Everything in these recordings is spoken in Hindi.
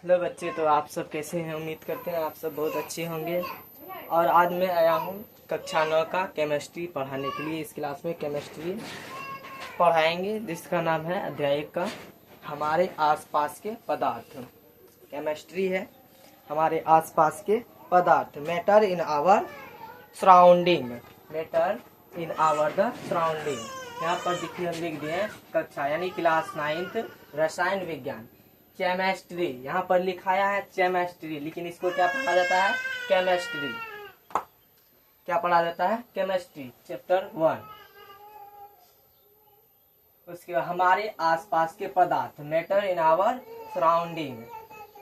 हेलो बच्चे, तो आप सब कैसे हैं? उम्मीद करते हैं आप सब बहुत अच्छे होंगे। और आज मैं आया हूँ कक्षा 9 का केमिस्ट्री पढ़ाने के लिए। इस क्लास में केमिस्ट्री पढ़ाएंगे जिसका नाम है अध्याय का हमारे आसपास के पदार्थ। केमिस्ट्री है हमारे आसपास के पदार्थ, matter in our surrounding, matter in our the surrounding. यहाँ पर देखिए हम लिख दिए कक्षा यानी क्लास 9 रसायन विज्ञान केमिस्ट्री। यहाँ पर लिखाया है केमिस्ट्री, लेकिन इसको क्या पढ़ा जाता है? केमिस्ट्री। क्या पढ़ा जाता है? Chemistry chapter 1। उसके बाद हमारे आसपास के पदार्थ, मैटर इन आवर सराउंडिंग।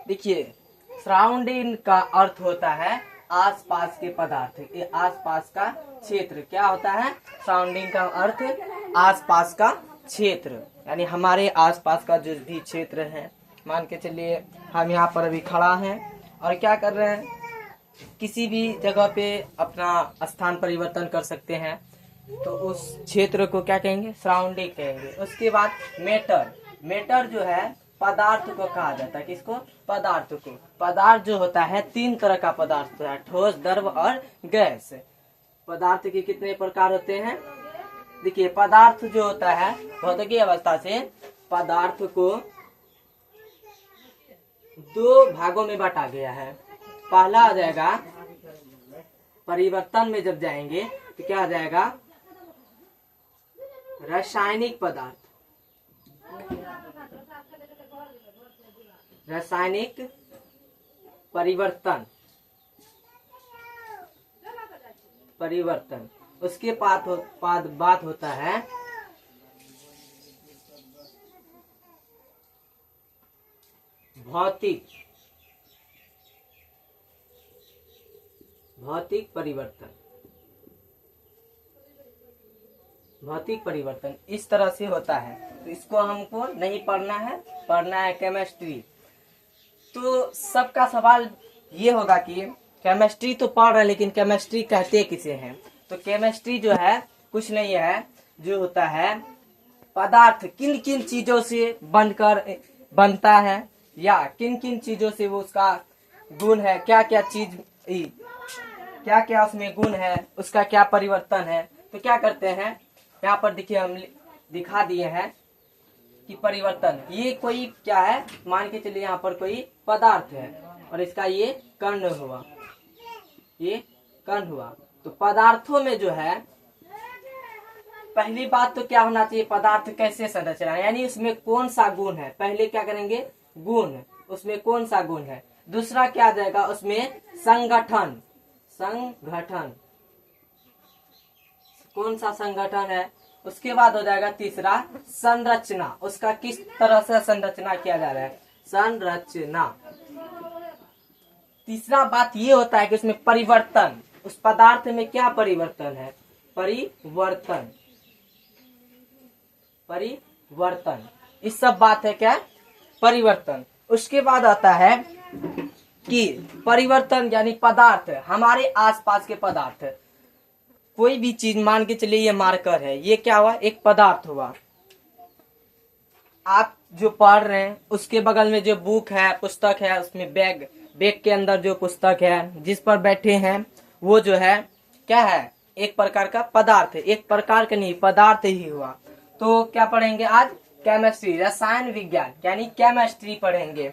देखिए सराउंडिंग का अर्थ होता है आसपास के पदार्थ, ये आसपास का क्षेत्र। क्या होता है? सराउंडिंग का अर्थ आसपास का क्षेत्र, यानी हमारे आसपास का जो भी क्षेत्र है। मान के चलिए हम यहाँ पर अभी खड़ा हैं और क्या कर रहे हैं, किसी भी जगह पे अपना स्थान परिवर्तन कर सकते हैं, तो उस क्षेत्र को क्या कहेंगे? सराउंडिंग कहेंगे। उसके बाद मैटर, मैटर जो है पदार्थ को कहा जाता है। किसको? पदार्थ को। पदार्थ जो होता है 3 तरह का पदार्थ होता है, ठोस, द्रव और गैस। पदार्थ के कितने प्रकार होते हैं? देखिए पदार्थ जो होता है भौतिकी अवस्था से पदार्थ को 2 भागों में बांटा गया है। पहला आ जाएगा परिवर्तन में जब जाएंगे तो क्या आ जाएगा? रासायनिक पदार्थ, रासायनिक परिवर्तन, परिवर्तन। उसके बाद होता है भौतिक, भौतिक परिवर्तन, भौतिक परिवर्तन इस तरह से होता है। तो इसको हमको नहीं पढ़ना है, पढ़ना है केमिस्ट्री। तो सबका सवाल ये होगा कि केमिस्ट्री तो पढ़ रहे हैं लेकिन केमिस्ट्री कहते किसे हैं? तो केमिस्ट्री जो है कुछ नहीं है, जो होता है पदार्थ किन किन चीजों से बनता है, या किन किन चीजों से वो उसका गुण है, क्या क्या चीज, क्या क्या उसमें गुण है, उसका क्या परिवर्तन है। तो क्या करते हैं यहाँ पर देखिए हम दिखा दिए हैं कि परिवर्तन, ये कोई क्या है, मान के चलिए यहाँ पर कोई पदार्थ है और इसका ये कण हुआ, ये कण हुआ। तो पदार्थों में जो है पहली बात तो क्या होना चाहिए, पदार्थ कैसे संरचना, यानी उसमें कौन सा गुण है। पहले क्या करेंगे? गुण, उसमें कौन सा गुण है। दूसरा क्या आ जाएगा? उसमें संगठन, संगठन, कौन सा संगठन है। उसके बाद हो जाएगा तीसरा संरचना, उसका किस तरह से संरचना किया जा रहा है, संरचना। तीसरा बात ये होता है कि उसमें परिवर्तन, उस पदार्थ में क्या परिवर्तन है, परिवर्तन, परिवर्तन, इस सब बात है क्या? परिवर्तन। उसके बाद आता है कि परिवर्तन यानी पदार्थ, हमारे आसपास के पदार्थ, कोई भी चीज मान के चलिए ये मार्कर है, ये क्या हुआ? एक पदार्थ हुआ। आप जो पढ़ रहे हैं उसके बगल में जो बुक है, पुस्तक है, उसमें बैग, बैग के अंदर जो पुस्तक है जिस पर बैठे हैं वो जो है क्या है? एक प्रकार का पदार्थ है। एक प्रकार का नहीं, पदार्थ ही हुआ। तो क्या पढ़ेंगे आज? केमिस्ट्री, रसायन विज्ञान यानी केमिस्ट्री पढ़ेंगे।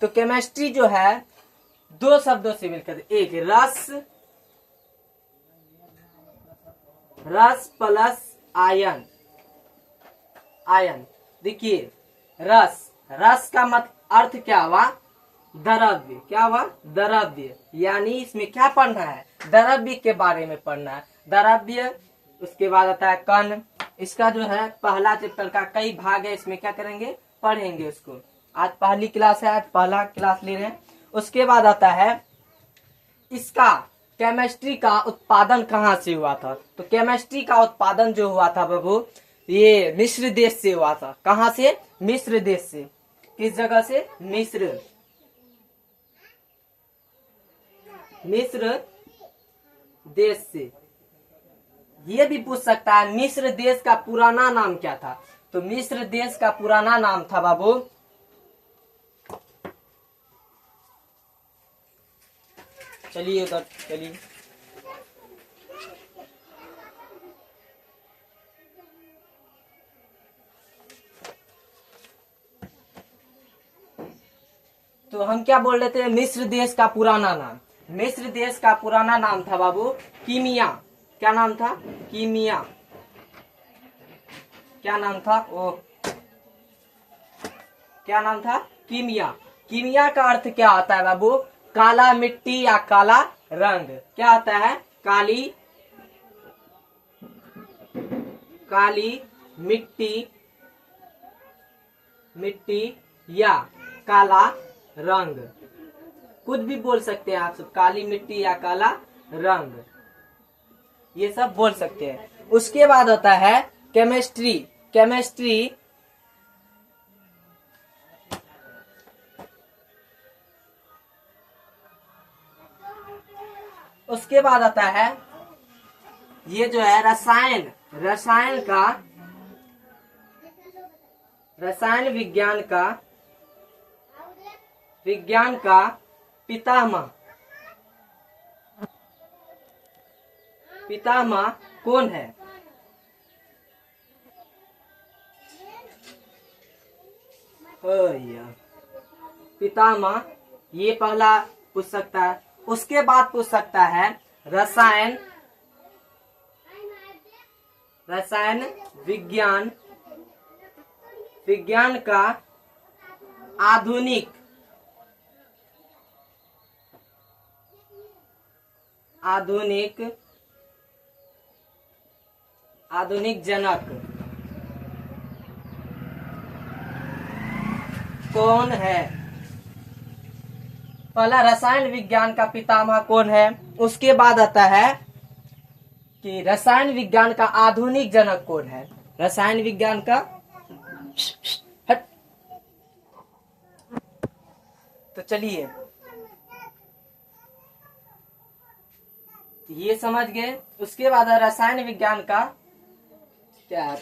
तो केमिस्ट्री जो है 2 शब्दों से मिलकर, एक रस, रस प्लस आयन, आयन। देखिए रस, रस का अर्थ क्या हुआ? द्रव्य। क्या हुआ? द्रव्य। यानी इसमें क्या पढ़ना है? द्रव्य के बारे में पढ़ना है, द्रव्य। उसके बाद आता है कण, इसका जो है पहला चैप्टर का कई भाग है, इसमें क्या करेंगे? पढ़ेंगे उसको। आज पहली क्लास है, आज पहला क्लास ले रहे हैं। उसके बाद आता है इसका केमिस्ट्री का उत्पादन कहाँ से हुआ था। तो केमिस्ट्री का उत्पादन जो हुआ था बाबू, ये मिस्र देश से हुआ था। कहाँ से? मिस्र देश से। किस जगह से? मिस्र, मिस्र देश से। ये भी पूछ सकता है मिस्र देश का पुराना नाम क्या था। तो मिस्र देश का पुराना नाम था बाबू चलिए उधर चलिए। तो हम क्या बोल रहे थे, मिस्र देश का पुराना नाम। मिस्र देश का पुराना नाम था बाबू कीमिया। क्या नाम था? कीमिया। क्या नाम था? ओ क्या नाम था? कीमिया। कीमिया का अर्थ क्या होता है बाबू? काला मिट्टी या काला रंग। क्या होता है? काली काली मिट्टी, मिट्टी या काला रंग, कुछ भी बोल सकते हैं आप सब। काली मिट्टी या काला रंग, ये सब बोल सकते हैं। उसके बाद होता है केमिस्ट्री। केमिस्ट्री उसके बाद आता है ये जो है रसायन। रसायन विज्ञान का पितामह कौन है? पितामह, ये पहला पूछ सकता है। उसके बाद पूछ सकता है रसायन विज्ञान का आधुनिक जनक कौन है? पहला रसायन विज्ञान का पितामह कौन है। उसके बाद आता है कि रसायन विज्ञान का आधुनिक जनक कौन है। रसायन विज्ञान का हट। तो चलिए ये समझ गए। उसके बाद रसायन विज्ञान का क्या है?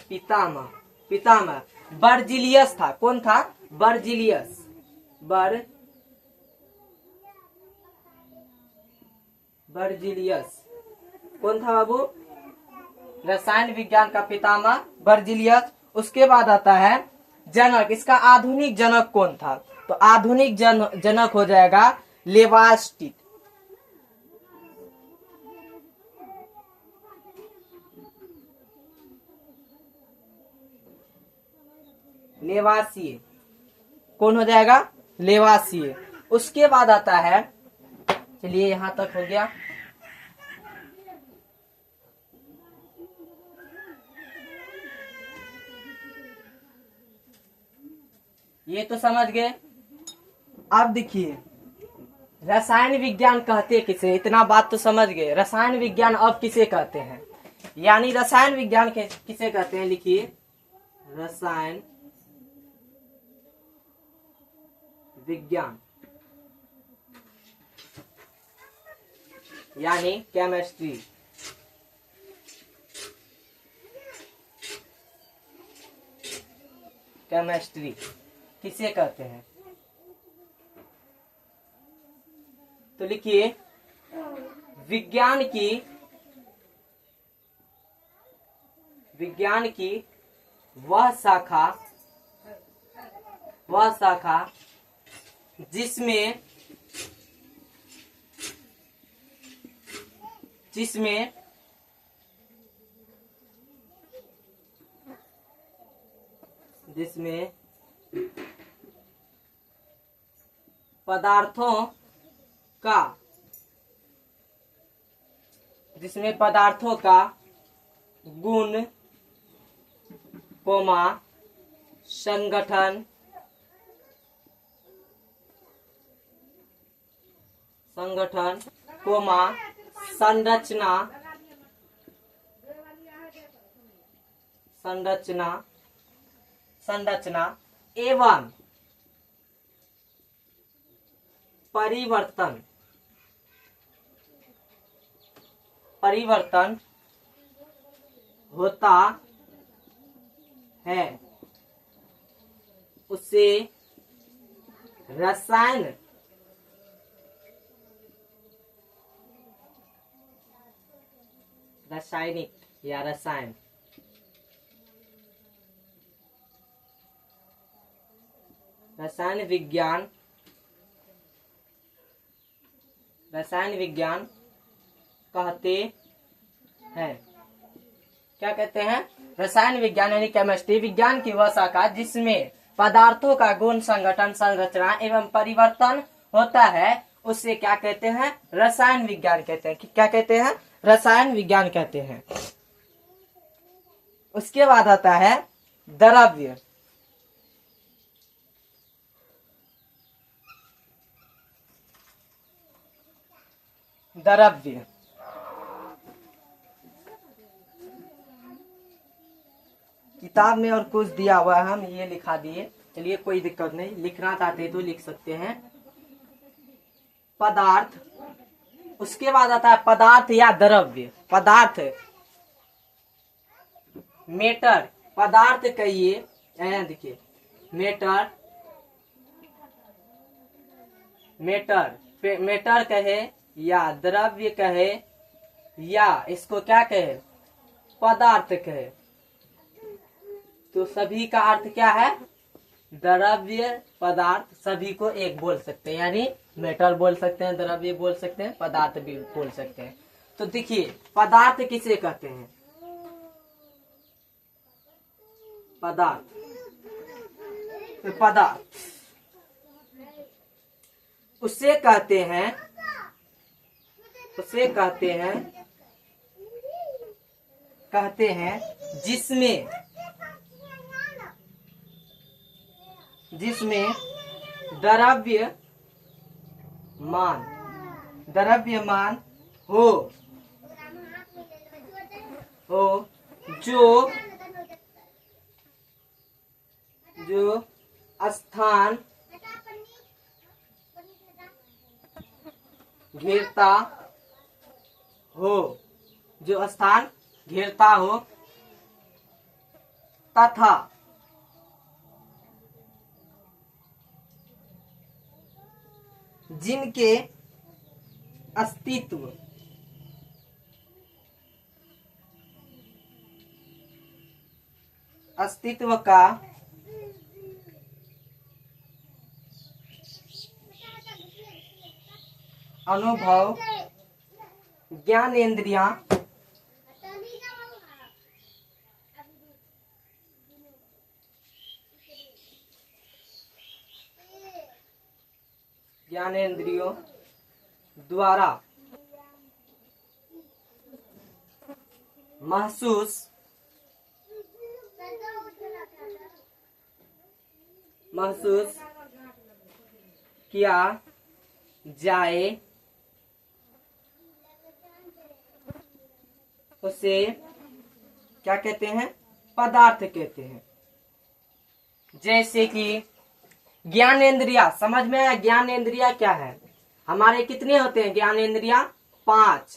पितामह बर्जिलियस था। कौन था? बर्जिलियस। बर्जिलियस कौन था बाबू? रसायन विज्ञान का पितामह बर्जिलियस। उसके बाद आता है जनक। इसका आधुनिक जनक कौन था? तो आधुनिक जनक हो जाएगा लेवास्टिक। लेवासिए कौन हो जाएगा? लेवासिए। उसके बाद आता है, चलिए यहां तक हो गया। ये तो समझ गए। अब देखिए रसायन विज्ञान कहते किसे? इतना बात तो समझ गए। रसायन विज्ञान अब किसे कहते हैं, यानी रसायन विज्ञान किसे कहते हैं? लिखिए रसायन विज्ञान यानी केमिस्ट्री। केमिस्ट्री किसे कहते हैं? तो लिखिए विज्ञान की वह शाखा जिसमें पदार्थों का गुण, संगठन, संरचना एवं परिवर्तन होता है, उसे रसायन रासायनिक या रसायन। रसायन विज्ञान कहते हैं। क्या कहते हैं? रसायन विज्ञान यानी केमिस्ट्री विज्ञान की वह शाखा जिसमें पदार्थों का गुण संगठन संरचना एवं परिवर्तन होता है, उसे क्या कहते हैं? रसायन विज्ञान कहते हैं। क्या कहते हैं? रसायन विज्ञान कहते हैं। उसके बाद आता है द्रव्य। द्रव्य किताब में और कुछ दिया हुआ है, हम ये लिखा दिए, चलिए कोई दिक्कत नहीं, लिखना चाहते तो लिख सकते हैं। पदार्थ, उसके बाद आता है पदार्थ या द्रव्य। पदार्थ मेटर, पदार्थ कहिए, देखिए मेटर, मेटर कहे या द्रव्य कहे या इसको क्या कहे? पदार्थ कहे, तो सभी का अर्थ क्या है? द्रव्य पदार्थ सभी को एक बोल सकते हैं, यानी मेटर बोल सकते हैं, द्रव्य बोल सकते हैं, पदार्थ भी बोल सकते हैं। तो देखिए पदार्थ किसे कहते हैं? पदार्थ, तो पदार्थ उसे कहते हैं, कहते हैं जिसमें द्रव्यमान हो जो स्थान घेरता हो तथा जिनके अस्तित्व का अनुभव ज्ञानेंद्रियां ज्ञानेंद्रियों द्वारा महसूस किया जाए उसे क्या कहते हैं? पदार्थ कहते हैं। जैसे कि ज्ञानेंद्रिया, समझ में आया? ज्ञानेंद्रिया क्या है? हमारे कितने होते हैं ज्ञानेंद्रिया? 5।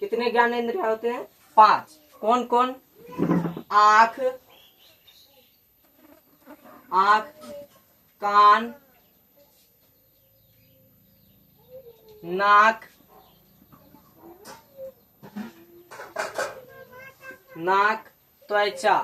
कितने ज्ञानेंद्रिया होते हैं? 5। कौन कौन? आँख, कान, नाक, त्वचा।